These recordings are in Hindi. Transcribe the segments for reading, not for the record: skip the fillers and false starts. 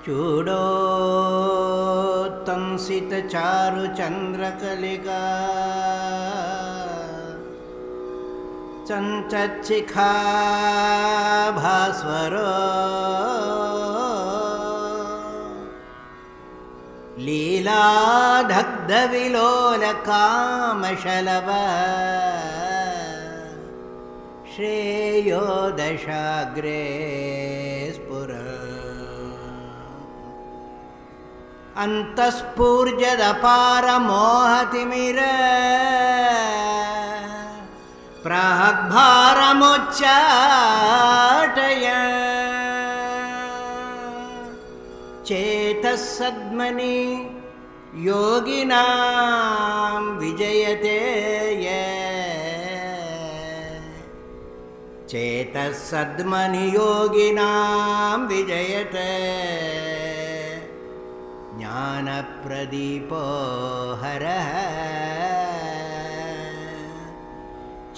चूडोत्तंसितचारुचन्द्रकलिका चञ्चच्छिखा भास्वरो लीलादग्धविलोलकामशलभः श्रेयो दशाग्रे स्फुरत् अन्तःस्फूर्जदपारमोहतिमिर प्राग्भारमुच्चाटय चेतः सद्मनि योगिनां विजयते ये चेतः सद्मनि योगिनां विजयते ज्ञानप्रदीपो हरः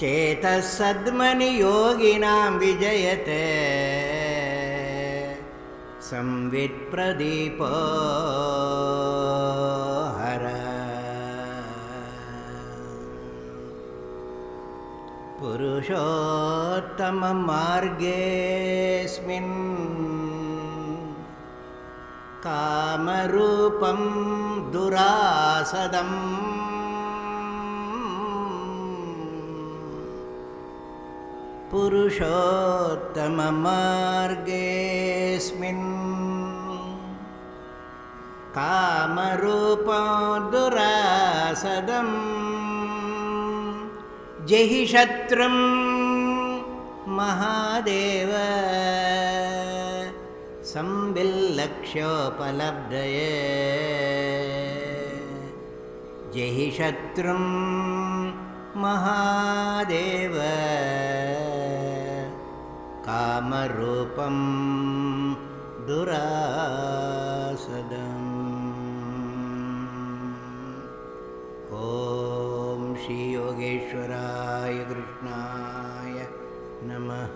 चेतः सद्मनि योगिनां विजयते संवित्प्रदीपो हरः पुरुषोत्तममार्गेऽस्मिन् कामरूपं दुरासदम् पुरुषोत्तममार्गेऽस्मिन् कामरूपं दुरासदम् जहि शत्रुं महादेव संविल्लक्ष्योपलब्धये जहि शत्रुं महादेव कामरूपं दुरासदम् ॐ श्री योगेश्वराय कृष्णाय नमः।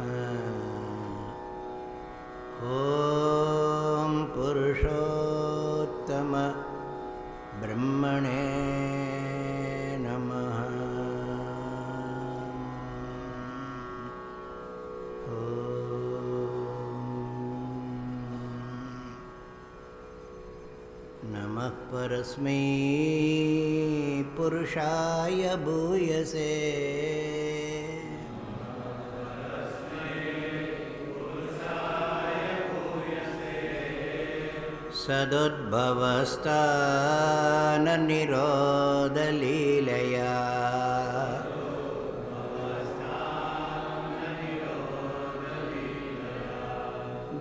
ॐ पुरुषोत्तम ब्रह्मणे नमः। नमः परस्मै पुरुषाय भूयसे सदुद्भवस्थाननिरोधलीलया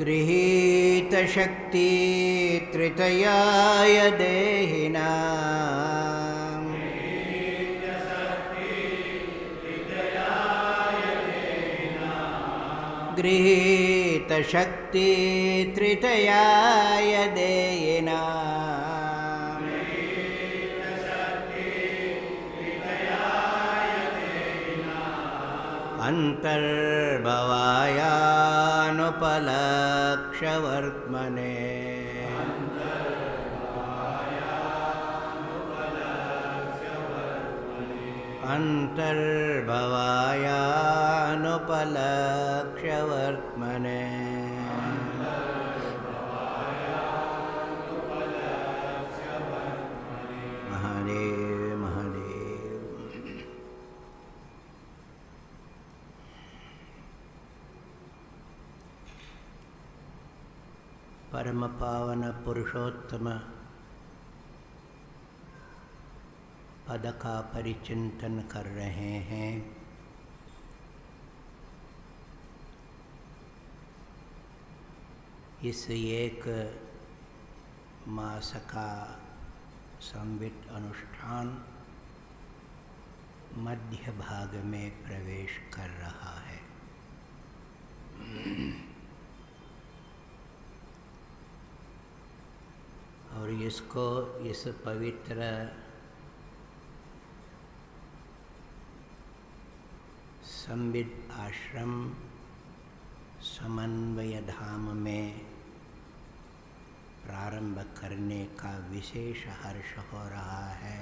गृहीतशक्ति त्रितयाय देहिनां गृहीतशक्ति त्रितयाय देहिनां अन्तर्भवायानुपलक्ष्यवर्त्मने अन्तर्भवायानुपलक्ष्यवर्त्मने महादेव महादेव। परम पावन पुरुषोत्तम पद का परिचिंतन कर रहे हैं। इस एक मास का संवित अनुष्ठान मध्य भाग में प्रवेश कर रहा है। और इसको इस पवित्र संविद आश्रम समन्वय धाम में प्रारंभ करने का विशेष हर्ष हो रहा है।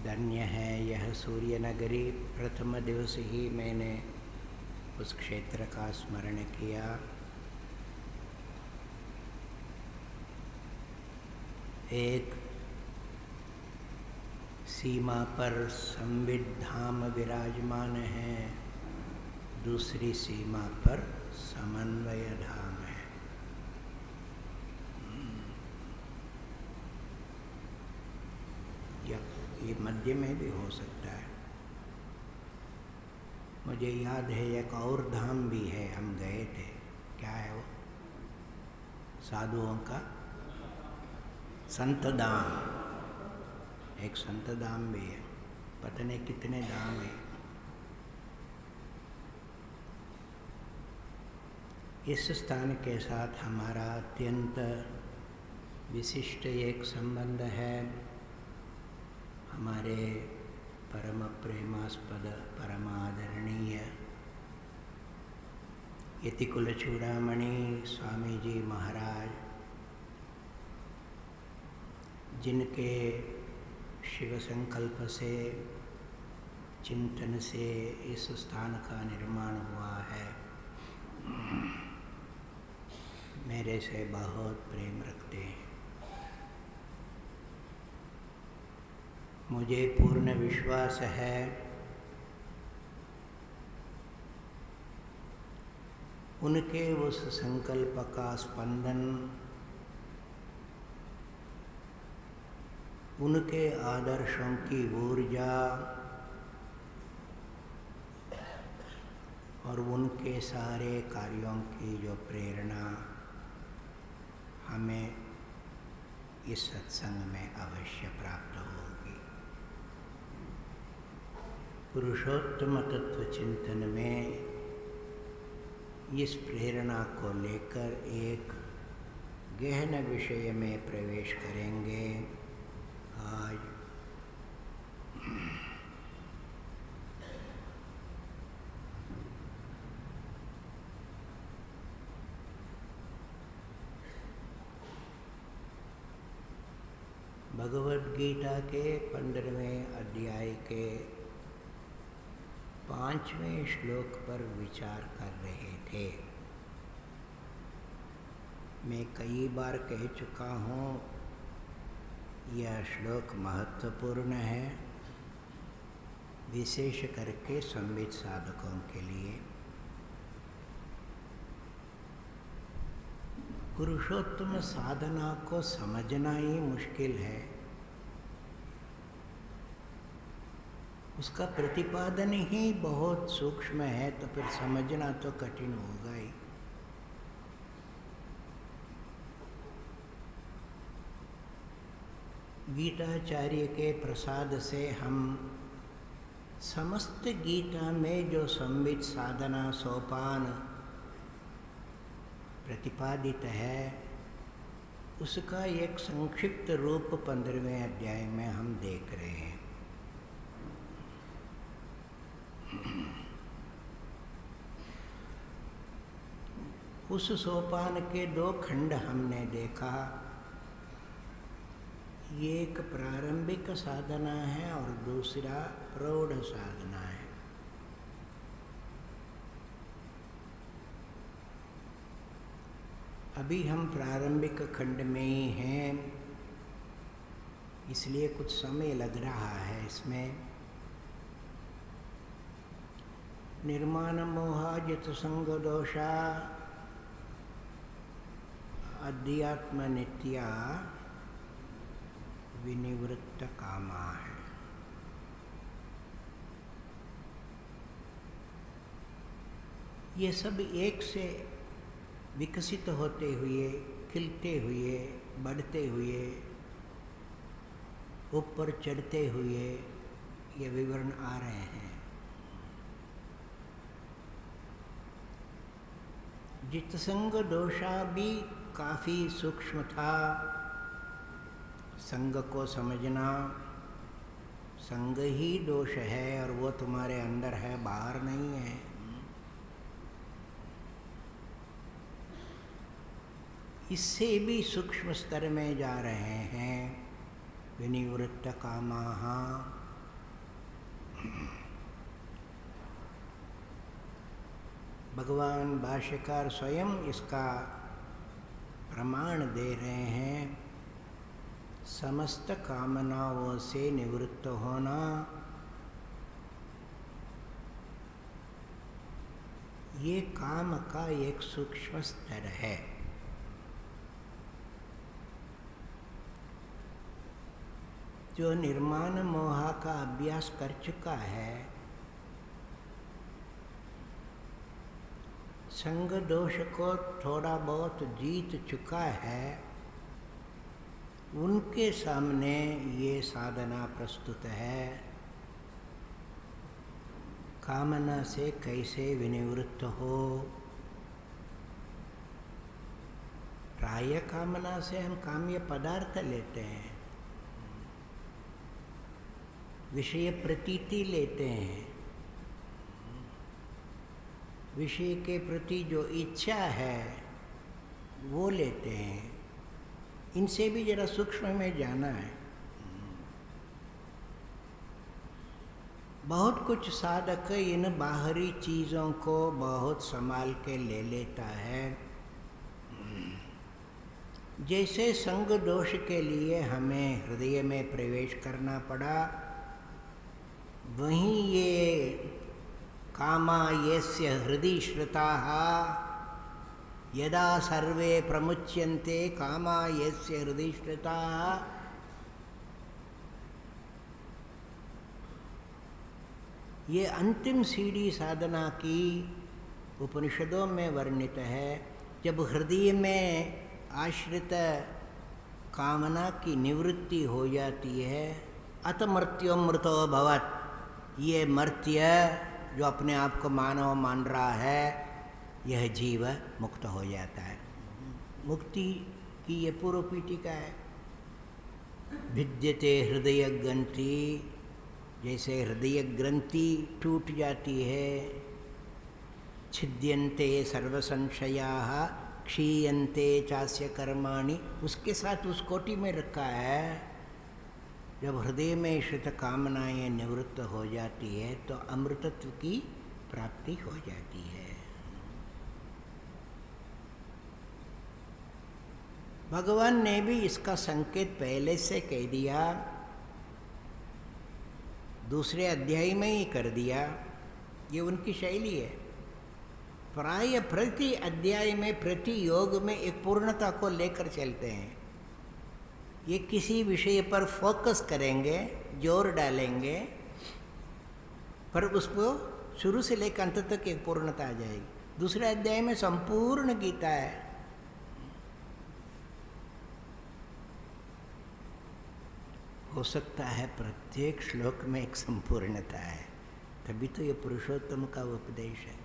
धन्य है यह सूर्य नगरी। प्रथम दिवस ही मैंने उस क्षेत्र का स्मरण किया। एक सीमा पर संविद धाम विराजमान है, दूसरी सीमा पर समन्वय धाम है। ये मध्य में भी हो सकता है। मुझे याद है एक और धाम भी है, हम गए थे। क्या है वो? साधुओं का संत धाम। एक संत धाम भी है। पता नहीं कितने धाम है। इस स्थान के साथ हमारा अत्यंत विशिष्ट एक संबंध है। हमारे परम प्रेमास्पद परम आदरणीय यतिकुल चूड़ामणि स्वामी जी महाराज, जिनके शिव संकल्प से, चिंतन से इस स्थान का निर्माण हुआ है, मेरे से बहुत प्रेम रखते हैं। मुझे पूर्ण विश्वास है उनके उस संकल्प का स्पंदन, उनके आदर्शों की ऊर्जा और उनके सारे कार्यों की जो प्रेरणा हमें इस सत्संग में अवश्य प्राप्त होगी। पुरुषोत्तम तत्व चिंतन में इस प्रेरणा को लेकर एक गहन विषय में प्रवेश करेंगे। आज भगवद गीता के 15वें अध्याय के 5वें श्लोक पर विचार कर रहे थे। मैं कई बार कह चुका हूँ, यह श्लोक महत्वपूर्ण है, विशेष करके संविद साधकों के लिए। पुरुषोत्तम साधना को समझना ही मुश्किल है, उसका प्रतिपादन ही बहुत सूक्ष्म है, तो फिर समझना तो कठिन होगा ही। गीताचार्य के प्रसाद से हम समस्त गीता में जो संविद साधना सोपान प्रतिपादित है, उसका एक संक्षिप्त रूप 15वें अध्याय में हम देख रहे हैं। उस सोपान के 2 खंड हमने देखा। ये एक प्रारंभिक साधना है और दूसरा प्रौढ़ साधना है। अभी हम प्रारंभिक खंड में ही हैं, इसलिए कुछ समय लग रहा है इसमें। निर्माण मोहाजित संग दोषा अध्यात्म नित्या विनिवृत्त कामा है। ये सब एक से विकसित होते हुए, खिलते हुए, बढ़ते हुए, ऊपर चढ़ते हुए ये विवरण आ रहे हैं। जितसंग दोषा भी काफ़ी सूक्ष्म था। संग को समझना, संग ही दोष है और वो तुम्हारे अंदर है, बाहर नहीं है। इससे भी सूक्ष्म स्तर में जा रहे हैं। विनिवृत्त कामाः। भगवान भाष्यकार स्वयं इसका प्रमाण दे रहे हैं। समस्त कामनाओं से निवृत्त होना ये काम का एक सूक्ष्म स्तर है। जो निर्माण मोह का अभ्यास कर चुका है, संग दोष को थोड़ा बहुत जीत चुका है, उनके सामने ये साधना प्रस्तुत है। कामना से कैसे विनिवृत्त हो। प्राय कामना से हम काम्य पदार्थ लेते हैं, विषय प्रतीति लेते हैं, विषय के प्रति जो इच्छा है वो लेते हैं। इनसे भी जरा सूक्ष्म में जाना है। बहुत कुछ साधक इन बाहरी चीज़ों को बहुत संभाल के ले लेता है। जैसे संग दोष के लिए हमें हृदय में प्रवेश करना पड़ा, वहीं ये कामा यस्य हृदि श्रुताः यदा सर्वे प्रमुच्यन्ते कामा यस्य हृदि श्रुताः, ये अंतिम सीढ़ी साधना की उपनिषदों में वर्णित है। जब हृदय में आश्रित कामना की निवृत्ति हो जाती है, अत मर्त्यो मृतो भवत्, ये मर्त्य जो अपने आप को मानव मान रहा है, यह जीव मुक्त हो जाता है। मुक्ति की ये पूर्व पीठिका है। भिद्यते हृदय ग्रंथि, जैसे हृदय ग्रंथि टूट जाती है। छिद्यन्ते सर्व संशयाः क्षीयन्ते चास्य कर्माणि, उसके साथ उस कोटि में रखा है। जब हृदय में श्रित कामनाएं निवृत्त हो जाती है तो अमृतत्व की प्राप्ति हो जाती है। भगवान ने भी इसका संकेत पहले से कह दिया, दूसरे अध्याय में ही कर दिया। ये उनकी शैली है। प्राय प्रति अध्याय में, प्रति योग में एक पूर्णता को लेकर चलते हैं। ये किसी विषय पर फोकस करेंगे, जोर डालेंगे, पर उसको शुरू से लेकर अंत तक एक पूर्णता आ जाएगी। दूसरे अध्याय में संपूर्ण गीता है। हो सकता है प्रत्येक श्लोक में एक संपूर्णता है, तभी तो ये पुरुषोत्तम का उपदेश है।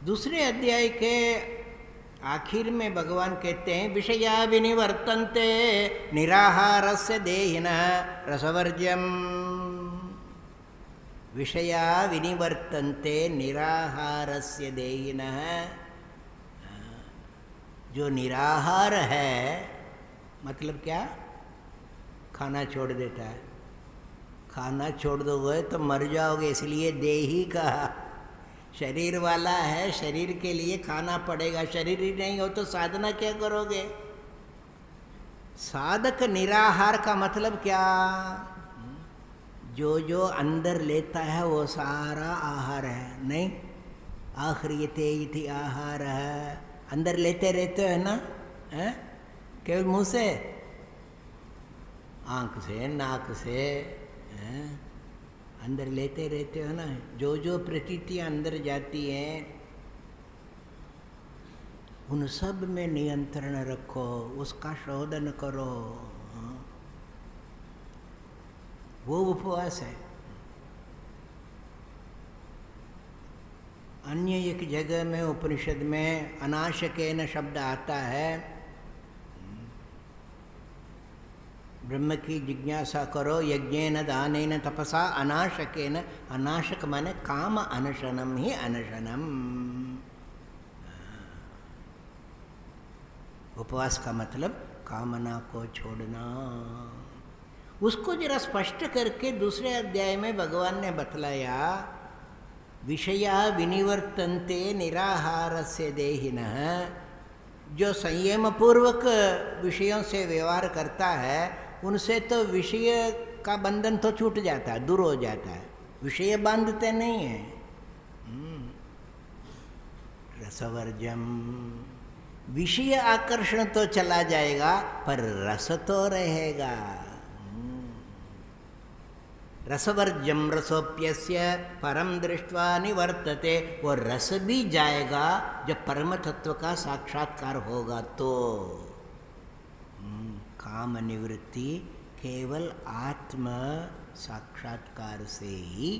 दूसरे अध्याय के आखिर में भगवान कहते हैं, विषया विनिवर्तन्ते निराहारस्य देहिनः रसवर्ज्यम। विषया विनिवर्तन्ते निराहारस्य देहिनः, जो निराहार है मतलब क्या? खाना छोड़ देता है। खाना छोड़ दोगे तो मर जाओगे, इसलिए देही कहा। शरीर वाला है, शरीर के लिए खाना पड़ेगा। शरीर ही नहीं हो तो साधना क्या करोगे? साधक निराहार का मतलब क्या? जो जो अंदर लेता है वो सारा आहार है। नहीं, आख्रियते इति आहार है। अंदर लेते रहते हो ना, है? केवल मुंह से, आंख से, नाक से, है? अंदर लेते रहते हो ना। जो जो प्रतीतियाँ अंदर जाती हैं उन सब में नियंत्रण रखो, उसका शोधन करो। वो उपवास है। अन्य एक जगह में उपनिषद में अनाशकेन शब्द आता है। ब्रह्म की जिज्ञासा करो यज्ञेन दानेन तपसा अनाशकेन। अनाशक माने काम अनशनम ही अनशनम। उपवास का मतलब कामना को छोड़ना। उसको जरा स्पष्ट करके दूसरे अध्याय में भगवान ने बतलाया, विषया विनिवर्तन्ते निराहारस्य देहिनः, जो संयम पूर्वक विषयों से व्यवहार करता है उनसे तो विषय का बंधन तो छूट जाता है, दूर हो जाता है, विषय बांधते नहीं हैं। रसवर्जम, विषय आकर्षण तो चला जाएगा पर रस तो रहेगा। रसवर्जम रसोप्यस्य परम दृष्ट्वा निवर्तते, वो रस भी जाएगा जब परम तत्व का साक्षात्कार होगा तो। काम निवृत्ति केवल आत्म साक्षात्कार से ही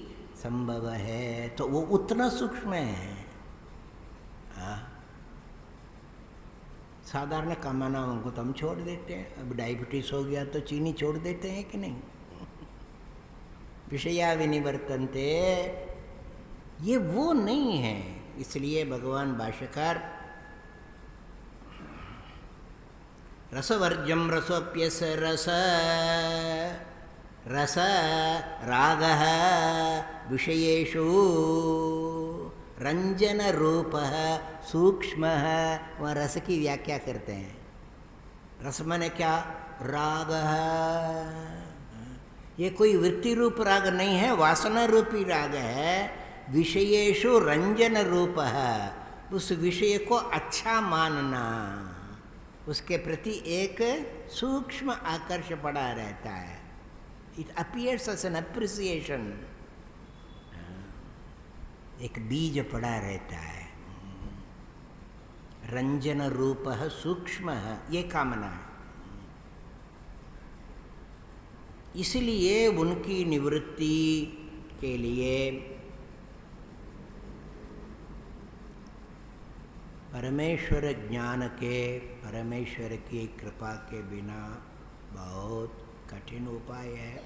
संभव है, तो वो उतना सूक्ष्म है। साधारण कामनाओं को तो हम छोड़ देते हैं, अब डायबिटीज हो गया तो चीनी छोड़ देते हैं कि नहीं। विषया विनिवर्तन्ते, ये वो नहीं है। इसलिए भगवान भाष्यकार रसवर्जम रसोप्यस रस रस रागः विषयेषु रंजन रूपः सूक्ष्मः। वह रस की व्याख्या करते हैं। रस माने क्या? राग है। ये कोई वृत्ति रूप राग नहीं है, वासना रूपी राग है। विषयेषु रंजन रूप है, उस विषय को अच्छा मानना, उसके प्रति एक सूक्ष्म आकर्षण पड़ा रहता है। It appears as an appreciation, एक बीज पड़ा रहता है। रंजन रूप सूक्ष्म है, ये कामना है। इसलिए उनकी निवृत्ति के लिए परमेश्वर ज्ञान के, परमेश्वर की कृपा के बिना बहुत कठिन उपाय है।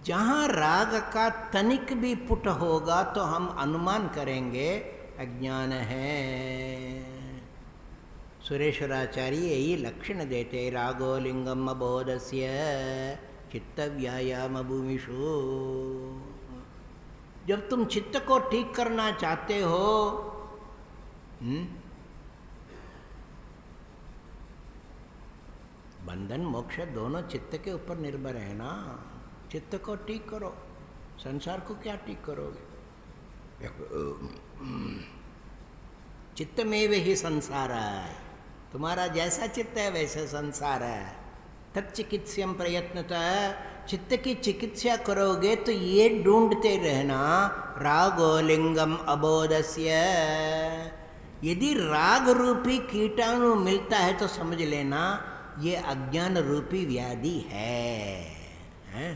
जहाँ राग का तनिक भी पुट होगा तो हम अनुमान करेंगे अज्ञान है। सुरेश्वराचार्य यही लक्षण देते, रागो लिंगम अबोधस्य चित्त व्यायाम भूमिषु। जब तुम चित्त को ठीक करना चाहते हो, बंधन मोक्ष दोनों चित्त के ऊपर निर्भर है ना। चित्त को ठीक करो, संसार को क्या ठीक करोगे? चित्त में ही संसार है, तुम्हारा जैसा चित्त है वैसे संसार है। तत्चिकित्स्यम प्रयत्नतः, चित्त की चिकित्सा करोगे तो ये ढूंढते रहना रागो लिंगम अबोधस्य। यदि राग रूपी कीटाणु मिलता है तो समझ लेना ये अज्ञान रूपी व्याधि है?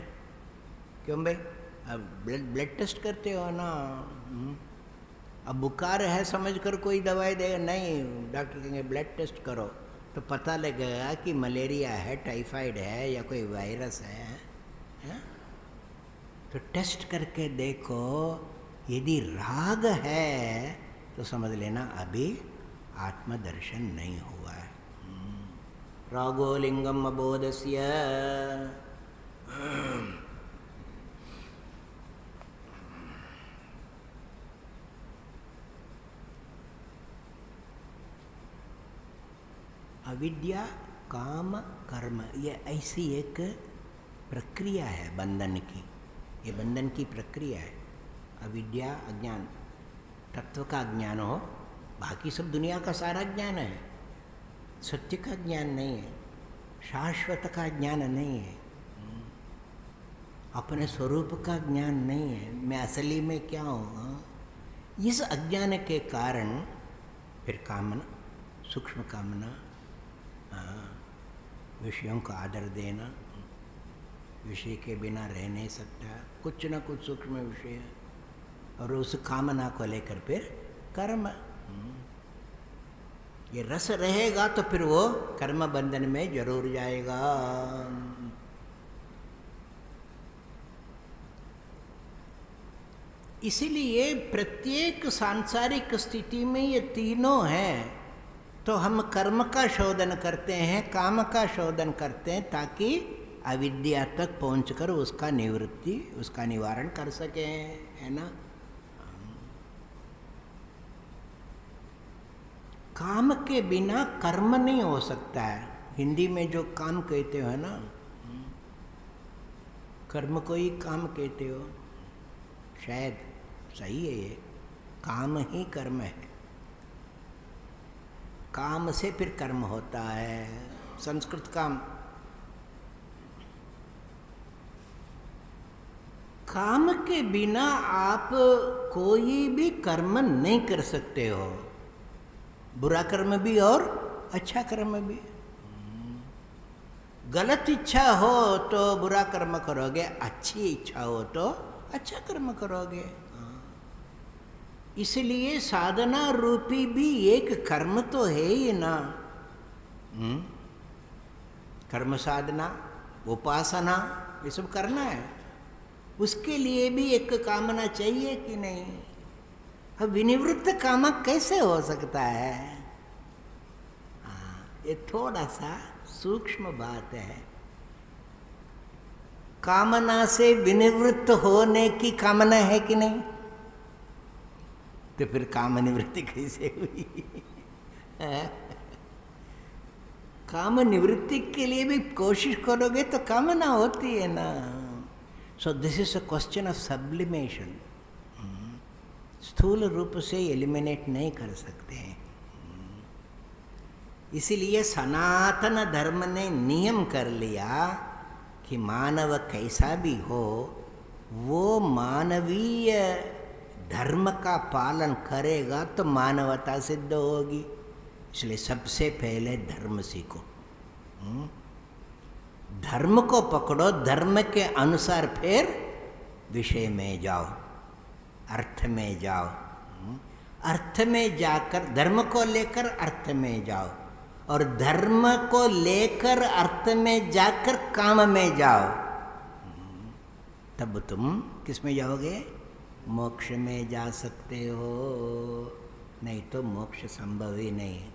क्यों भाई? अब ब्लड टेस्ट करते हो ना। अब बुखार है समझकर कोई दवाई देगा नहीं, डॉक्टर कहेंगे ब्लड टेस्ट करो, तो पता लगेगा कि मलेरिया है, टाइफाइड है या कोई वायरस है। तो टेस्ट करके देखो, यदि राग है तो समझ लेना अभी आत्मदर्शन नहीं हुआ है। रागो लिंगम अबोधस्य। अविद्या काम कर्म, ये ऐसी एक प्रक्रिया है बंधन की। ये बंधन की प्रक्रिया है। अविद्या अज्ञान, तत्व का ज्ञान हो, बाकी सब दुनिया का सारा ज्ञान है। सत्य का ज्ञान नहीं है, शाश्वत का ज्ञान नहीं है, अपने स्वरूप का ज्ञान नहीं है, मैं असली में क्या हूँ। इस अज्ञान के कारण फिर कामना, सूक्ष्म कामना, विषयों का आदर देना, विषय के बिना रह नहीं सकता, कुछ न कुछ सूक्ष्म विषय, और उस कामना को लेकर फिर कर्म। ये रस रहेगा तो फिर वो कर्म बंधन में जरूर जाएगा। इसीलिए प्रत्येक सांसारिक स्थिति में ये तीनों हैं। तो हम कर्म का शोधन करते हैं, काम का शोधन करते हैं, ताकि अविद्या तक पहुंचकर उसका निवृत्ति, उसका निवारण कर सकें, है ना। काम के बिना कर्म नहीं हो सकता है। हिंदी में जो काम कहते हो ना, कर्म को ही काम कहते हो, शायद सही है। ये काम ही कर्म है, काम से फिर कर्म होता है। संस्कृत काम, काम के बिना आप कोई भी कर्म नहीं कर सकते हो, बुरा कर्म भी और अच्छा कर्म भी। गलत इच्छा हो तो बुरा कर्म करोगे, अच्छी इच्छा हो तो अच्छा कर्म करोगे। इसलिए साधना रूपी भी एक कर्म तो है ही ना। कर्म साधना, उपासना, ये सब करना है। उसके लिए भी एक कामना चाहिए कि नहीं। अब विनिवृत्त कामक कैसे हो सकता है? ये थोड़ा सा सूक्ष्म बात है। कामना से विनिवृत्त होने की कामना है कि नहीं? तो फिर काम निवृत्ति कैसे हुई? काम निवृत्ति के लिए भी कोशिश करोगे तो कामना होती है ना। So this is a question of sublimation. स्थूल रूप से एलिमिनेट नहीं कर सकते हैं। इसीलिए सनातन धर्म ने नियम कर लिया कि मानव कैसा भी हो वो मानवीय धर्म का पालन करेगा तो मानवता सिद्ध होगी। इसलिए सबसे पहले धर्म सीखो, धर्म को पकड़ो, धर्म के अनुसार फिर विषय में जाओ, अर्थ में जाओ। अर्थ में जाकर धर्म को लेकर अर्थ में जाओ, और धर्म को लेकर अर्थ में जाकर काम में जाओ। तब तुम किस में जाओगे? मोक्ष में जा सकते हो, नहीं तो मोक्ष संभव ही नहीं है।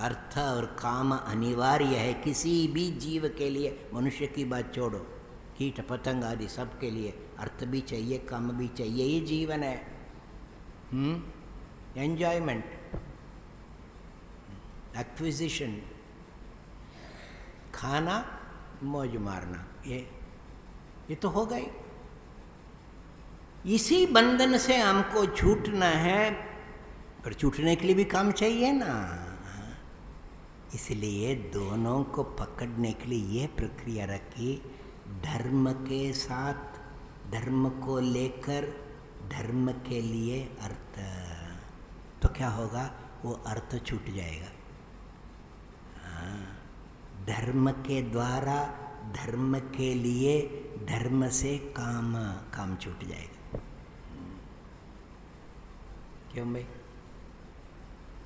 अर्थ और काम अनिवार्य है किसी भी जीव के लिए। मनुष्य की बात छोड़ो, कीट पतंग आदि सब के लिए अर्थ भी चाहिए, काम भी चाहिए। ये जीवन है। एंजॉयमेंट, एक्विजिशन, खाना, मौज मारना, ये तो होगा ही। इसी बंधन से हमको छूटना है, पर छूटने के लिए भी काम चाहिए ना। इसलिए दोनों को पकड़ने के लिए ये प्रक्रिया रखी, धर्म के साथ, धर्म को लेकर, धर्म के लिए अर्थ। तो क्या होगा? वो अर्थ छूट जाएगा। धर्म के द्वारा, धर्म के लिए, धर्म से काम छूट जाएगा। क्यों भाई?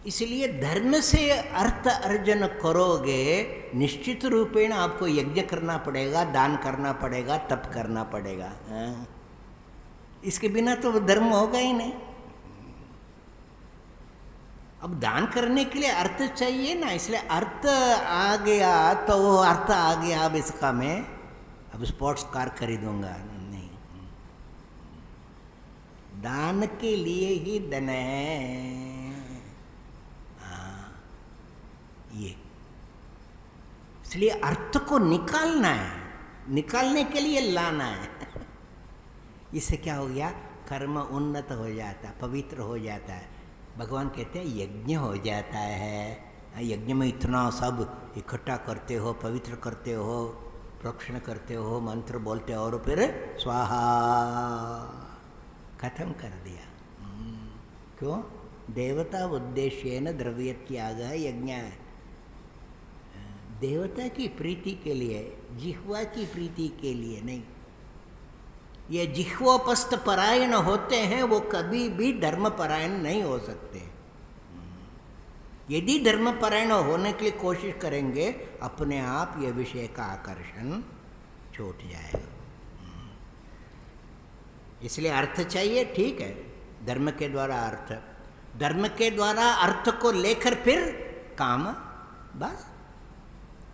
इसलिए धर्म से अर्थ अर्जन करोगे, निश्चित रूपेण आपको यज्ञ करना पड़ेगा, दान करना पड़ेगा, तप करना पड़ेगा। इसके बिना तो धर्म होगा ही नहीं। अब दान करने के लिए अर्थ चाहिए ना, इसलिए अर्थ आ गया तो वो अर्थ आ गया। अब इसका मैं अब स्पोर्ट्स कार खरीदूंगा नहीं, दान के लिए ही धन है। ये इसलिए अर्थ को निकालना है, निकालने के लिए लाना है। इससे क्या हो गया? कर्म उन्नत हो जाता, पवित्र हो जाता है। भगवान कहते हैं यज्ञ हो जाता है। यज्ञ में इतना सब इकट्ठा करते हो, पवित्र करते हो, प्रोक्षण करते हो, मंत्र बोलते हो, और फिर स्वाहा खत्म कर दिया। क्यों? देवता उद्देश्येन द्रव्य त्याग यज्ञ है। देवता की प्रीति के लिए, जिह्वा की प्रीति के लिए नहीं। ये जिह्वोपस्थ परायण होते हैं, वो कभी भी धर्म परायण नहीं हो सकते। यदि धर्म परायण होने के लिए कोशिश करेंगे, अपने आप ये विषय का आकर्षण छूट जाएगा। इसलिए अर्थ चाहिए, ठीक है, धर्म के द्वारा अर्थ, धर्म के द्वारा अर्थ को लेकर फिर काम, बस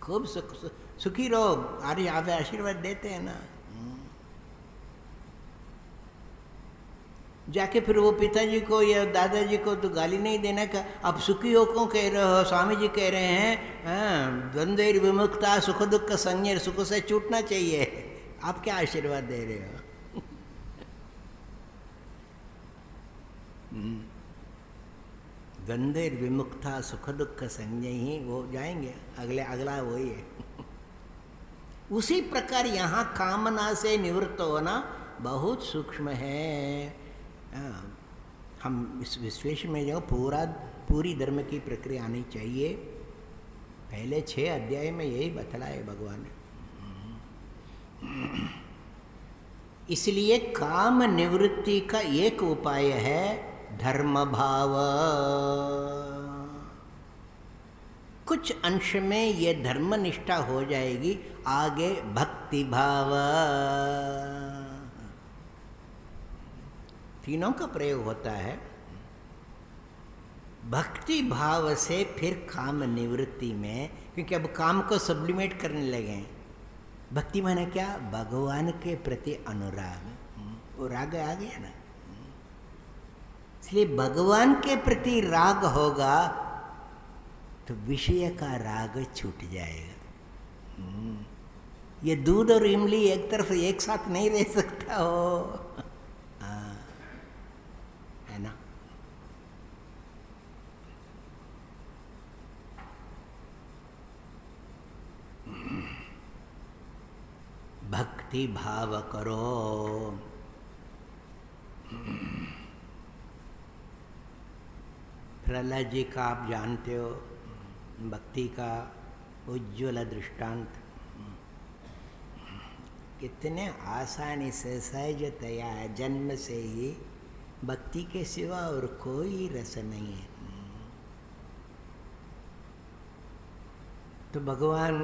खूब सुखी रहो। अरे आप आशीर्वाद देते हैं ना। जाके फिर वो पिताजी को या दादाजी को तो गाली नहीं देना का, आप सुखी हो क्यों कह रहे हो? स्वामी जी कह रहे हैं द्वंद्व विमुक्ता सुख दुख संज्ञा, सुख से छूटना चाहिए। आप क्या आशीर्वाद दे रहे हो? द्वंद्व विमुक्ता सुख दुख संज्ञा ही वो जाएंगे, अगला वही है। उसी प्रकार यहाँ कामना से निवृत्त होना बहुत सूक्ष्म है। हम इस विश्लेषण में जो पूरी धर्म की प्रक्रिया आनी चाहिए। पहले 6 अध्याय में यही बतलाए भगवान ने। इसलिए काम निवृत्ति का एक उपाय है धर्म भाव। कुछ अंश में ये धर्म निष्ठा हो जाएगी, आगे भक्ति भाव। तीनों का प्रयोग होता है। भक्ति भाव से फिर काम निवृत्ति में, क्योंकि अब काम को सब्लिमेट करने लगे। भक्ति माने क्या? भगवान के प्रति अनुराग, वो राग आ गया ना। इसलिए भगवान के प्रति राग होगा तो विषय का राग छूट जाएगा। ये दूध और इमली एक तरफ एक साथ नहीं रह सकता हो, है ना। भक्ति भाव करो। प्रहलाद जी का आप जानते हो, भक्ति का उज्ज्वल दृष्टांत। कितने आसानी से सहजतया जन्म से ही भक्ति के सिवा और कोई रस नहीं है। तो भगवान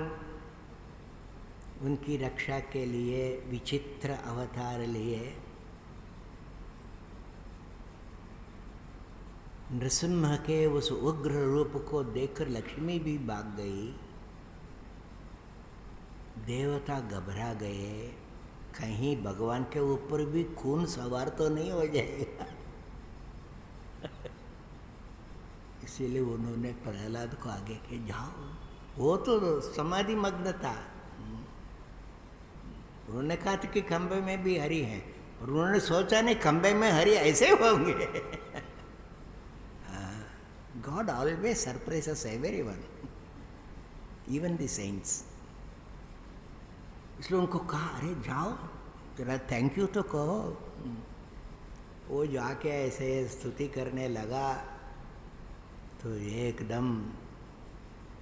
उनकी रक्षा के लिए विचित्र अवतार लिए। नृसिंह के उस उग्र रूप को देखकर लक्ष्मी भी भाग गई, देवता घबरा गए, कहीं भगवान के ऊपर भी खून सवार तो नहीं हो जाएगा। इसीलिए उन्होंने प्रहलाद को आगे के जाओ। वो तो समाधि मग्न था। उन्होंने कहा था कि खंबे में भी हरि है, और उन्होंने सोचा नहीं खंबे में हरि ऐसे होंगे। God always surprises everyone, even the saints. इसलिए उनको कहा अरे जाओ जरा थैंक यू तो कहो। वो जाके ऐसे स्तुति करने लगा तो एकदम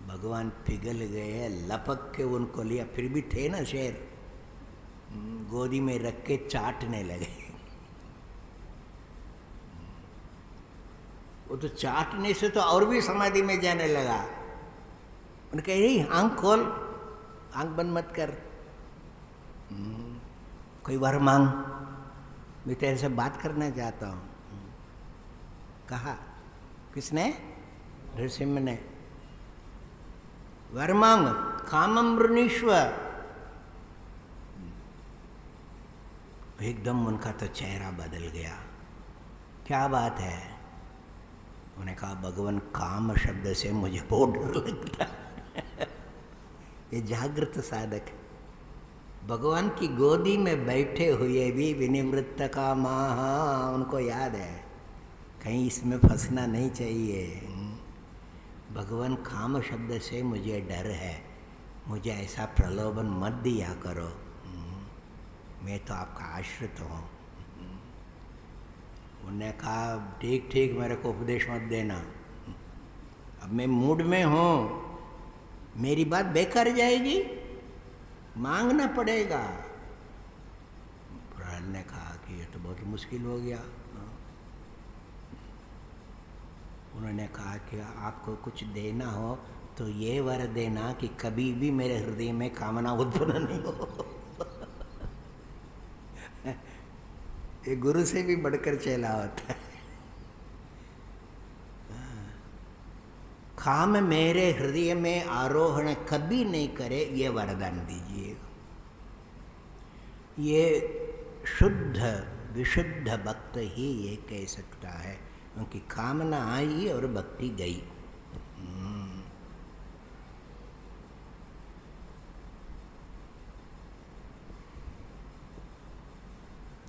भगवान पिघल गए, लपक के उनको लिया। फिर भी थे ना शेर, गोदी में रख के चाटने लगे। वो तो चाटने से तो और भी समाधि में जाने लगा। उनके यही आंख खोल, आंख बंद मत कर, कोई वर मांग, मैं तेरे से बात करना चाहता हूँ। कहा किसने? नृसिंह ने। वर मांग, कामम वृणीष्व। एकदम उनका तो चेहरा बदल गया। क्या बात है? उन्होंने कहा भगवान काम शब्द से मुझे बहुत डर लगता है। ये जागृत साधक है। भगवान की गोदी में बैठे हुए भी विनिवृत्त का माँ, उनको याद है कहीं इसमें फंसना नहीं चाहिए। भगवान काम शब्द से मुझे डर है, मुझे ऐसा प्रलोभन मत दिया करो, मैं तो आपका आश्रित हूँ। उन्होंने कहा ठीक ठीक, मेरे को उपदेश मत देना, अब मैं मूड में हूँ, मेरी बात बेकार जाएगी, मांगना पड़ेगा। प्रहलाद ने कहा कि ये तो बहुत मुश्किल हो गया। उन्होंने कहा कि आपको कुछ देना हो तो ये वर देना कि कभी भी मेरे हृदय में कामना उत्पन्न नहीं हो। ये गुरु से भी बढ़कर चेला होता है। काम मेरे हृदय में आरोहण कभी नहीं करे, ये वरदान दीजिए। ये शुद्ध विशुद्ध भक्त ही ये कह सकता है, क्योंकि कामना आई और भक्ति गई।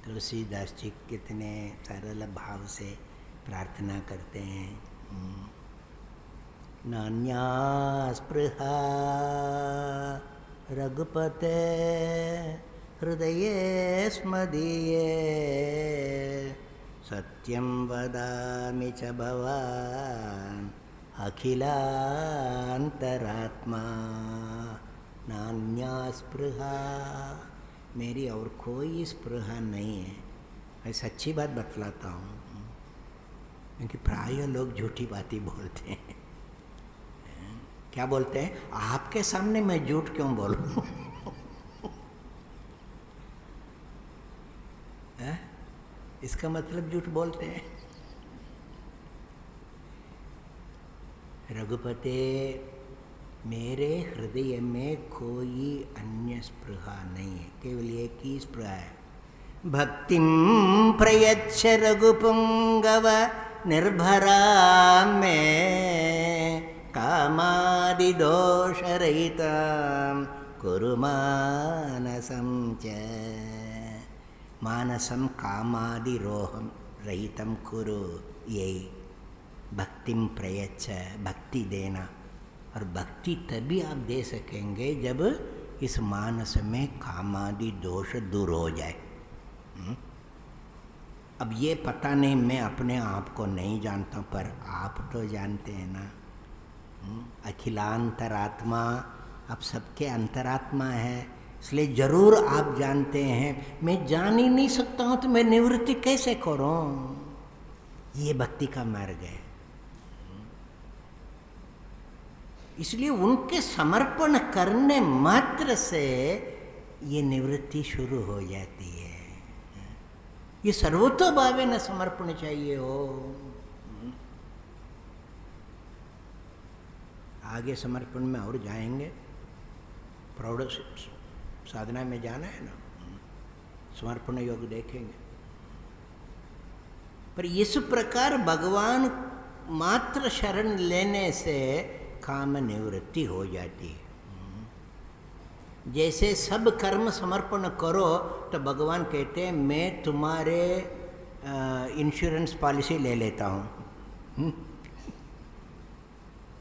तुलसीदास जी कितने सरल भाव से प्रार्थना करते हैं। नान्या स्पृहा रघुपते हृदये स्मदीये, सत्यं वदामि च भवान् अखिलान्तरात्मा। नान्या स्पृहा, मेरी और कोई स्पृहा नहीं है। मैं सच्ची बात बतलाता हूँ, क्योंकि प्राय लोग झूठी बातें बोलते हैं। क्या बोलते हैं? आपके सामने मैं झूठ क्यों बोलूं? इसका मतलब झूठ बोलते हैं। रघुपते, मेरे हृदय में कोई अन्य स्पृहा नहीं है, केवल एक ही स्पृहा है। भक्तिं प्रयच्छ रघुपुंगव निर्भरा में, कामादिदोषरहितं कुरु मानसं च। मानसम कामादिरोहम रहितम कुरु, यही भक्तिम प्रयच्छ, भक्ति देना। और भक्ति तभी आप दे सकेंगे जब इस मानस में कामादि दोष दूर हो जाए। अब ये पता नहीं, मैं अपने आप को नहीं जानता, पर आप तो जानते हैं ना। अखिलांतरात्मा, आप सबके अंतरात्मा है, इसलिए जरूर आप जानते हैं। मैं जान ही नहीं सकता हूँ तो मैं निवृत्ति कैसे करूँ? ये भक्ति का मार्ग है। इसलिए उनके समर्पण करने मात्र से ये निवृत्ति शुरू हो जाती है। ये सर्वतोभावे न समर्पण चाहिए हो। आगे समर्पण में और जाएंगे, प्रौढ़ साधना में जाना है ना, समर्पण योग देखेंगे। पर इस प्रकार भगवान मात्र शरण लेने से काम निवृत्ति हो जाती है। जैसे सब कर्म समर्पण करो तो भगवान कहते हैं मैं तुम्हारे इंश्योरेंस पॉलिसी ले लेता हूँ।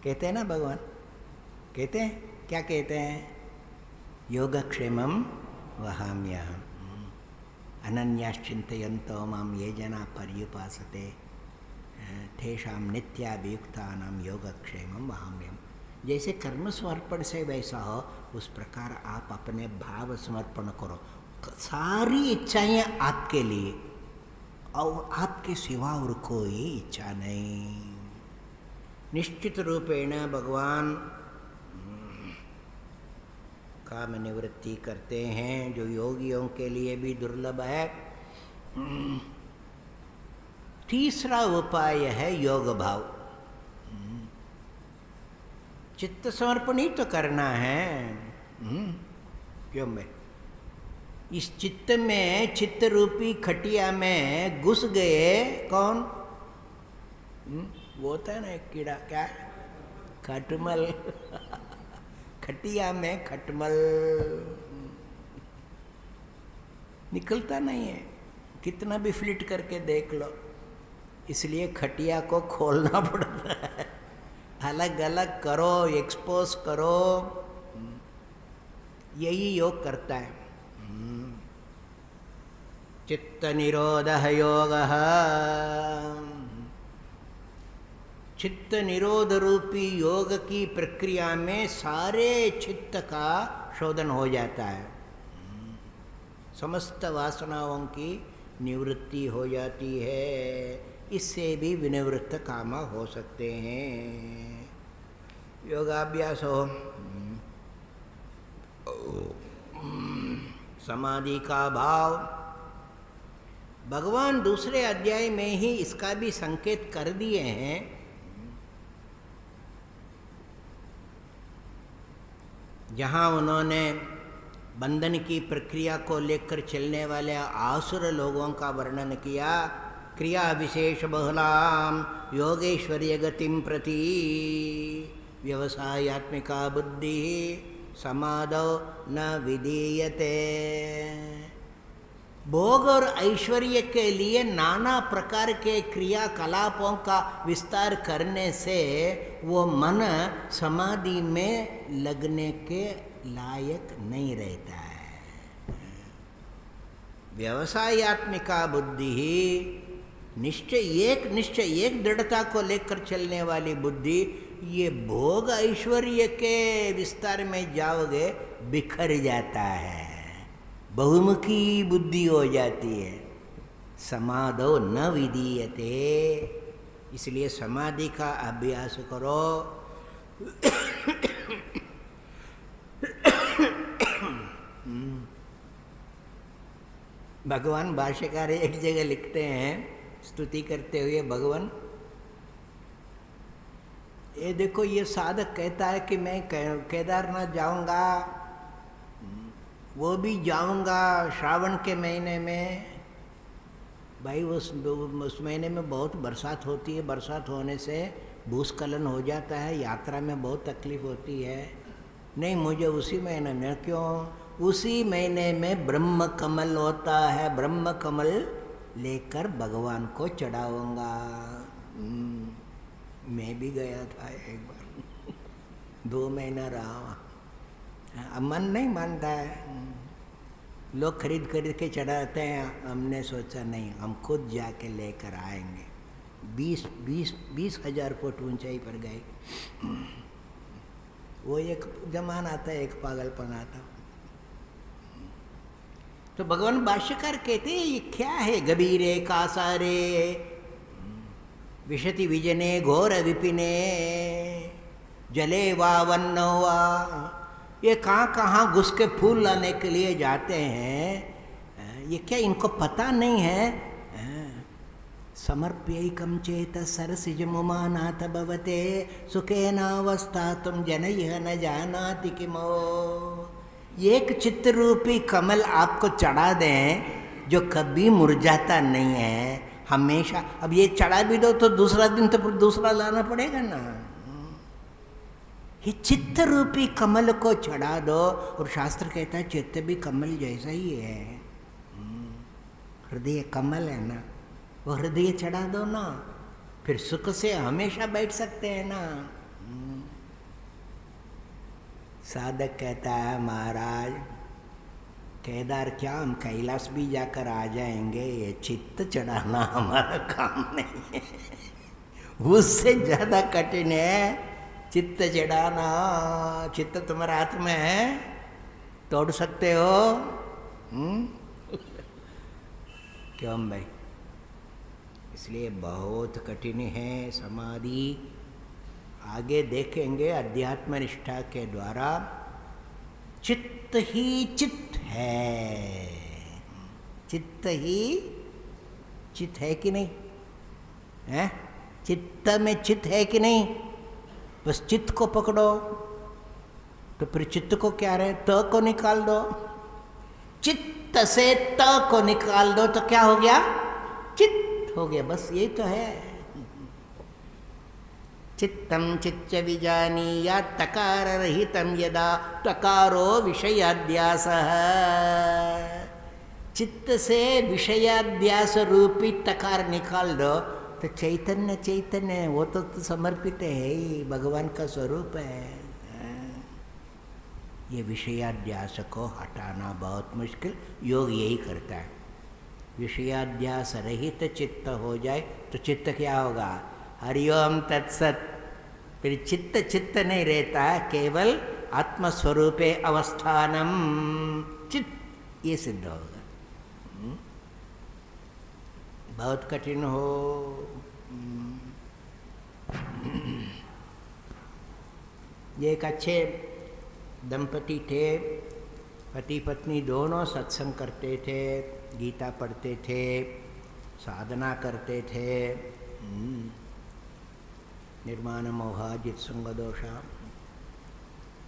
कहते हैं ना भगवान, कहते हैं, क्या कहते हैं? योगक्षेमं वहाम्यहम् अनन्याश्चिन्तयन्तो मां ये जना पर्युपासते तेषां नित्याभियुक्तानां योगक्षेमं वहाम्यहम्। जैसे कर्म समर्पण से वैसा हो, उस प्रकार आप अपने भाव समर्पण करो। सारी इच्छाएं आपके लिए, और आपके सिवा और कोई इच्छा नहीं। निश्चित रूपेण भगवान काम निवृत्ति करते हैं, जो योगियों के लिए भी दुर्लभ है। तीसरा उपाय है योग भाव। चित्त समर्पण ही तो करना है। क्यों मैं इस चित्त में, चित्त रूपी खटिया में घुस गए कौन? वो होता है ना एक कीड़ा, क्या? खटमल। खटिया में खटमल निकलता नहीं है, कितना भी फ्लिट करके देख लो। इसलिए खटिया को खोलना पड़ता है, अलग अलग करो, एक्सपोज करो। यही योग करता है। चित्त निरोधः योगः। चित्त निरोध रूपी योग की प्रक्रिया में सारे चित्त का शोधन हो जाता है, समस्त वासनाओं की निवृत्ति हो जाती है। इससे भी विनिवृत्त काम हो सकते हैं। योगाभ्यास हो, समाधि का भाव, भगवान दूसरे अध्याय में ही इसका भी संकेत कर दिए हैं। जहाँ उन्होंने बंधन की प्रक्रिया को लेकर चलने वाले आसुर लोगों का वर्णन किया। क्रिया विशेष बहुलाम योगेश्वर्य गतिम प्रति व्यवसायत्मिका बुद्धि समादौ न विधीयते। भोग और ऐश्वर्य के लिए नाना प्रकार के क्रियाकलापों का विस्तार करने से वो मन समाधि में लगने के लायक नहीं रहता है। व्यवसायत्मिका बुद्धि ही निश्चय एक दृढ़ता को लेकर चलने वाली बुद्धि, ये भोग ऐश्वर्य के विस्तार में जाओगे बिखर जाता है, बहुमुखी बुद्धि हो जाती है। समाधौ न विधीयते, इसलिए समाधि का अभ्यास करो। भगवान भाष्यकार एक जगह लिखते हैं स्तुति करते हुए, भगवान ये देखो, ये साधक कहता है कि मैं केदारनाथ जाऊंगा, वो भी जाऊंगा श्रावण के महीने में। भाई उस महीने में बहुत बरसात होती है, बरसात होने से भूस्खलन हो जाता है, यात्रा में बहुत तकलीफ होती है। नहीं, मुझे उसी महीने में, क्यों? उसी महीने में ब्रह्म कमल होता है, ब्रह्म कमल लेकर भगवान को चढ़ाऊंगा। मैं भी गया था एक बार 2 महीना रहा। अब मन नहीं मानता है, लोग खरीद के चढ़ाते हैं। हमने सोचा नहीं, हम खुद जाके लेकर आएंगे। 20,000 फुट ऊंचाई पर गए। वो एक जमाना था, एक पागलपना था। तो भगवान भाष्यकार कहते हैं ये क्या है? गभीरे कासारे विशति विजने घोर विपिने जले वा वन्नो वा। ये कहाँ घुस के फूल लाने के लिए जाते हैं, ये क्या इनको पता नहीं है? समर्प्यैकं चेत सरसिजमुमानाथ भवते सुखेनावस्थातुं जनयः न जानाति किमो। एक चित्त रूपी कमल आपको चढ़ा दें जो कभी मुरझाता नहीं है, हमेशा। अब ये चढ़ा भी दो तो दूसरा दिन तो फिर दूसरा लाना पड़ेगा ना। ये चित्त रूपी कमल को चढ़ा दो। और शास्त्र कहता है चित्त भी कमल जैसा ही है, हृदय कमल है ना, वो हृदय चढ़ा दो ना, फिर सुख से हमेशा बैठ सकते हैं ना। साधक कहता है महाराज केदार क्या, हम कैलाश भी जाकर आ जाएंगे, ये चित्त चढ़ाना हमारा काम नहीं है। उससे ज़्यादा कठिन है चित्त चढ़ाना। चित्त तुम्हारे हाथ में है, तोड़ सकते हो। क्यों भाई? इसलिए बहुत कठिन है समाधि। आगे देखेंगे अध्यात्म निष्ठा के द्वारा चित्त ही चित्त है। चित्त ही चित्त है कि नहीं है? चित्त में चित्त है कि नहीं? बस चित्त को पकड़ो तो फिर चित्त को क्या रहे, त को निकाल दो। चित्त से त को निकाल दो तो क्या हो गया? चित्त हो गया। बस यही तो है। चित्तं चित्त विजानीयात् तकार रहितं यदा तकारो विषयाध्यासः। चित्त से विषयाध्यास रूपी तकार निकाल दो तो चैतन्य चैतन्य वो तो समर्पित है ही, भगवान का स्वरूप है। ये विषयाध्यास को हटाना बहुत मुश्किल, योग यही करता है। विषयाध्यास रहित चित्त हो जाए तो चित्त क्या होगा? हरिओम तत्सत। फिर चित्त चित्त नहीं रहता है, केवल आत्मस्वरूपे अवस्थानम चित्त, ये सिद्ध होगा। बहुत कठिन हो। ये एक अच्छे दंपति थे, पति पत्नी दोनों सत्संग करते थे, गीता पढ़ते थे। साधना करते थे, निर्माण मोहाजित संग दोषा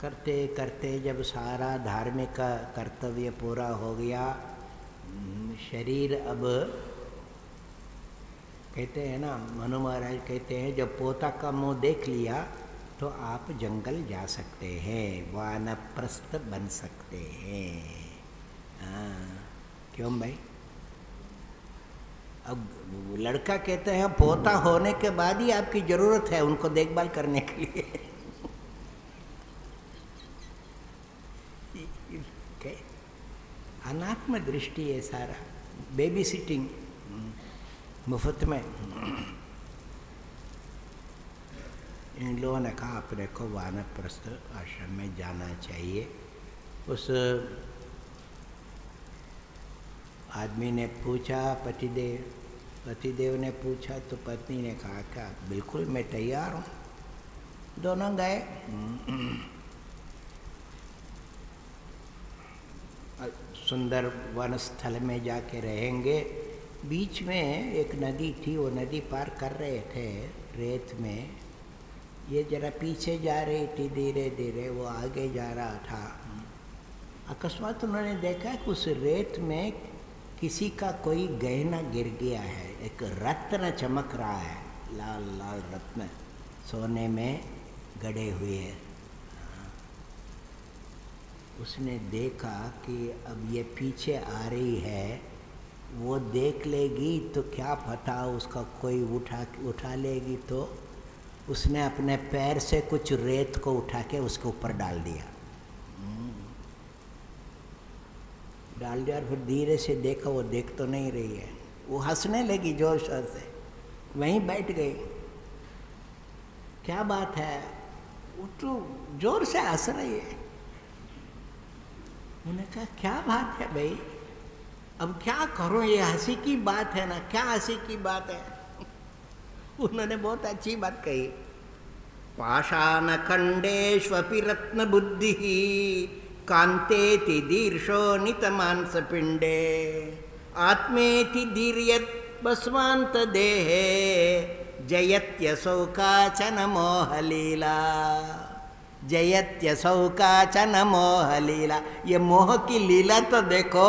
करते करते जब सारा धार्मिक कर्तव्य पूरा हो गया, शरीर अब कहते हैं ना, मनु महाराज कहते हैं जब पोता का मुंह देख लिया तो आप जंगल जा सकते हैं, वानप्रस्थ बन सकते हैं। क्यों भाई? अब लड़का कहते हैं पोता होने के बाद ही आपकी जरूरत है उनको देखभाल करने के लिए। अनात्म दृष्टि है सारा, बेबी सिटिंग मुफ्त में। इन लोगों ने कहा अपने को वानप्रस्थ आश्रम में जाना चाहिए। उस आदमी ने पूछा, पतिदेव ने पूछा तो पत्नी ने कहा क्या बिल्कुल मैं तैयार हूँ। दोनों गए। सुंदर वन स्थल में जाके रहेंगे। बीच में एक नदी थी, वो नदी पार कर रहे थे रेत में। ये जरा पीछे जा रही थी धीरे धीरे, वो आगे जा रहा था। अकस्मात उन्होंने देखा कि उस रेत में किसी का कोई गहना गिर गया है, एक रत्न चमक रहा है, लाल लाल रत्न सोने में गड़े हुए। उसने देखा कि अब ये पीछे आ रही है, वो देख लेगी तो क्या पता उसका कोई उठा लेगी। तो उसने अपने पैर से कुछ रेत को उठा के उसके ऊपर डाल दिया और फिर धीरे से देखा, वो देख तो नहीं रही है। वो हंसने लगी जोर शोर से, वहीं बैठ गई। क्या बात है? वो तो जोर से हंस रही है। उन्होंने कहा क्या बात है भाई, अब क्या करूं, ये हंसी की बात है ना, क्या हंसी की बात है? उन्होंने बहुत अच्छी बात कही। पाषाण खंडेष्वपि रत्न बुद्धि कांतेति दीर्षो नितमांस पिंडे आत्मेति दीर्यत भस्मांत देहे जयत्यसौ काचन मोहलीला। जयत्यसौ काचन मोहलीला। ये मोह की लीला तो देखो,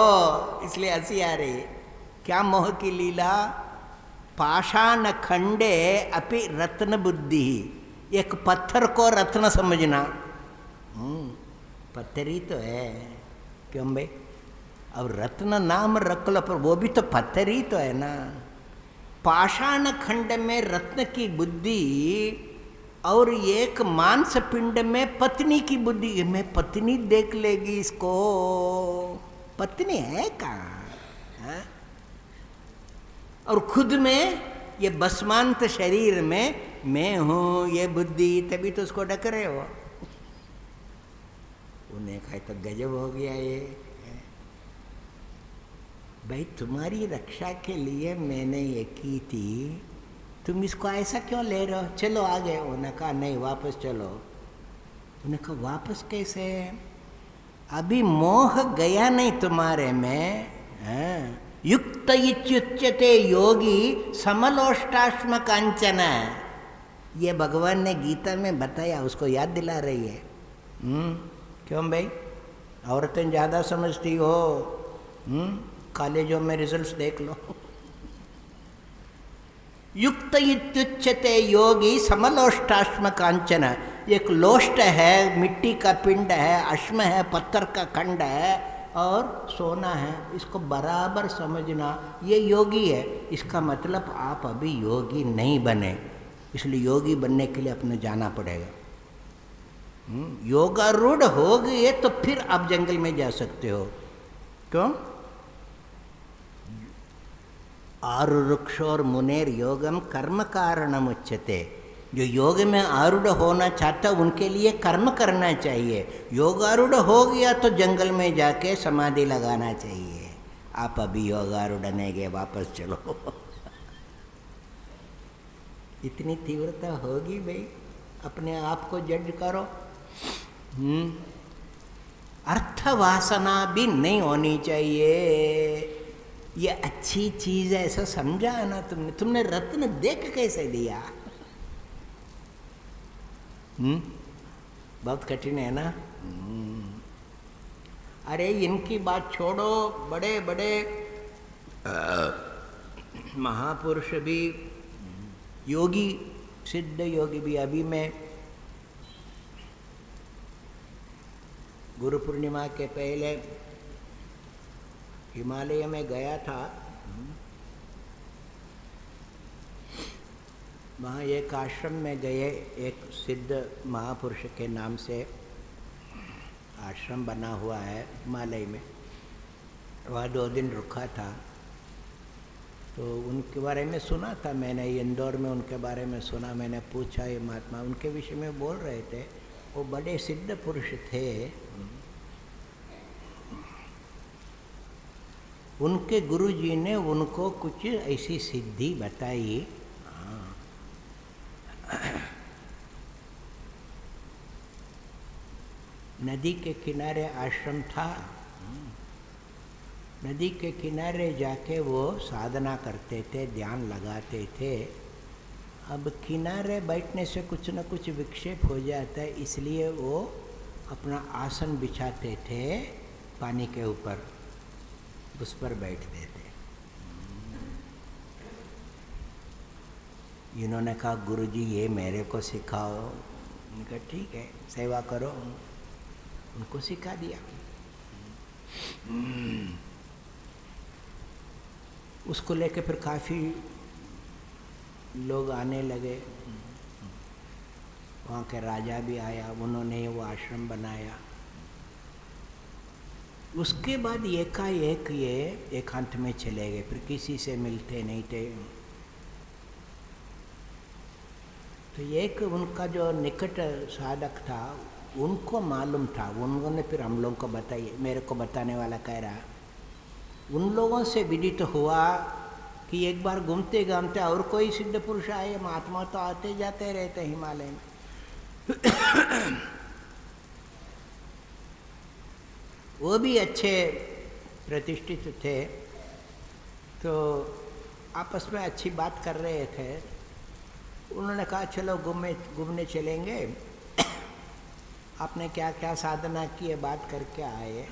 इसलिए हंसी आ रही है। क्या मोह की लीला? पाषाण खंडे अपि रत्न बुद्धि। एक पत्थर को रत्न समझना। पत्थर ही तो है, क्यों भाई? अब रत्न नाम रख लो, पर वो भी तो पत्थर ही तो है ना। पाषाण खंड में रत्न की बुद्धि और एक मांस पिंड में पत्नी की बुद्धि। मैं पत्नी देख लेगी इसको, पत्नी है कहाँ? और खुद में ये भस्मांत शरीर में मैं हूँ ये बुद्धि, तभी तो उसको ढक रहे हो। उन्हें कहा तो गजब हो गया ये। भाई तुम्हारी रक्षा के लिए मैंने ये की थी, तुम इसको ऐसा क्यों ले रहे हो? चलो आगे। उन्होंने कहा नहीं वापस चलो। उन्होंने कहा वापस कैसे? अभी मोह गया नहीं तुम्हारे में। युक्त इत्युच्यते योगी समलोष्टाश्म कांचन। ये भगवान ने गीता में बताया, उसको याद दिला रही है। क्यों भाई? औरतें ज़्यादा समझती हो। कॉलेजों में रिजल्ट्स देख लो। युक्त इत्युच्यते योगी समलोष्टाश्म कांचन। एक लोष्ट है, मिट्टी का पिंड है, अश्म है, पत्थर का खंड है और सोना है, इसको बराबर समझना। ये योगी है। इसका मतलब आप अभी योगी नहीं बने, इसलिए योगी बनने के लिए अपने जाना पड़ेगा। योगारूढ़ हो गए तो फिर आप जंगल में जा सकते हो। क्यों? आरुरुक्षोर मुनेर योगम कर्म कारणम उच्यते। जो योग में आरूढ़ होना चाहता उनके लिए कर्म करना चाहिए। योगारूढ़ हो गया तो जंगल में जाके समाधि लगाना चाहिए। आप अभी योगारूढ़ नहीं गए, वापस चलो। इतनी तीव्रता होगी भाई? अपने आप को जज करो। अर्थ वासना भी नहीं होनी चाहिए। ये अच्छी चीज है ऐसा समझा है ना तुमने? तुमने रत्न देख कैसे दिया? बहुत कठिन है ना। अरे इनकी बात छोड़ो, बड़े बड़े महापुरुष भी, योगी, सिद्ध योगी भी। अभी मैं गुरु पूर्णिमा के पहले हिमालय में गया था। वहाँ एक आश्रम में गए, एक सिद्ध महापुरुष के नाम से आश्रम बना हुआ है हिमालय में। वहाँ 2 दिन रुका था। तो उनके बारे में सुना था मैंने, इंदौर में उनके बारे में सुना। मैंने पूछा, ये महात्मा उनके विषय में बोल रहे थे। वो बड़े सिद्ध पुरुष थे। उनके गुरुजी ने उनको कुछ ऐसी सिद्धि बताई। नदी के किनारे आश्रम था। नदी के किनारे जाके वो साधना करते थे, ध्यान लगाते थे। अब किनारे बैठने से कुछ न कुछ विक्षेप हो जाता है, इसलिए वो अपना आसन बिछाते थे पानी के ऊपर, उस पर बैठते थे। इन्होंने कहा, गुरुजी ये मेरे को सिखाओ। उन्होंने कहा ठीक है, सेवा करो। उनको सिखा दिया। उसको लेके फिर काफ़ी लोग आने लगे। वहाँ के राजा भी आया, उन्होंने वो आश्रम बनाया। उसके बाद एकाएक ये एकांत में चले गए, फिर किसी से मिलते नहीं थे। तो एक उनका जो निकट साधक था, उनको मालूम था। उन्होंने फिर हम लोगों को बताइए, मेरे को बताने वाला कह रहा, उन लोगों से विदित हुआ कि एक बार घूमते घूमते और कोई सिद्ध पुरुष आए। महात्मा तो आते जाते रहते हिमालय में। वो भी अच्छे प्रतिष्ठित थे। तो आपस में अच्छी बात कर रहे थे। उन्होंने कहा चलो घूमने चलेंगे। आपने क्या क्या साधना की है बात करके आए।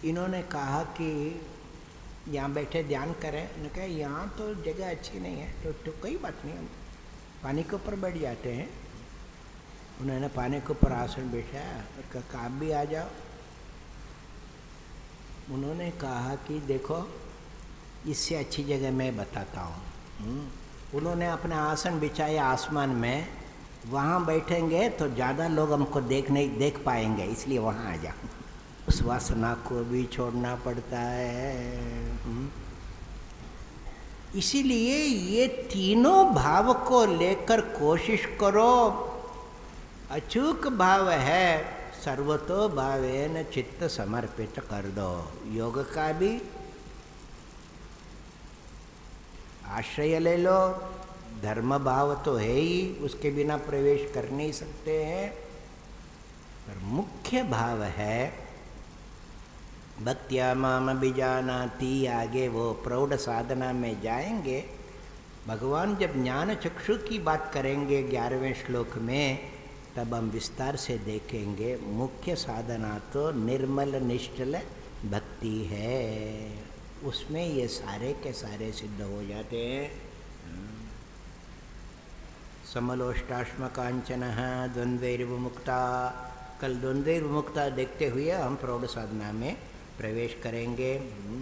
इन्होंने कहा कि यहाँ बैठे ध्यान करें। उन्होंने कहा यहाँ तो जगह अच्छी नहीं है। तो कोई बात नहीं, हम पानी के ऊपर बैठ जाते हैं। उन्होंने पानी के ऊपर आसन बैठाया और कहा आप भी आ जाओ। उन्होंने कहा कि देखो, इससे अच्छी जगह मैं बताता हूँ। उन्होंने अपना आसन बिछाया आसमान में। वहाँ बैठेंगे तो ज़्यादा लोग हमको देख पाएंगे, इसलिए वहाँ आ जाओ। उस वासना को भी छोड़ना पड़ता है। इसीलिए ये तीनों भाव को लेकर कोशिश करो। अचूक भाव है, सर्वतो भावेन चित्त समर्पित कर दो। योग का भी आश्रय ले लो। धर्म भाव तो है ही, उसके बिना प्रवेश कर नहीं सकते हैं। पर मुख्य भाव है भक्त्या माम बीजानाति। आगे वो प्रौढ़ साधना में जाएंगे। भगवान जब ज्ञान चक्षु की बात करेंगे 11वें श्लोक में, तब हम विस्तार से देखेंगे। मुख्य साधना तो निर्मल निश्चल भक्ति है, उसमें ये सारे के सारे सिद्ध हो जाते हैं। समलोष्टाश्म कांचनः द्वंद्वैर्विमुक्ता। कल द्वंद्वैर्विमुक्ता देखते हुए हम प्रौढ़ साधना में प्रवेश करेंगे।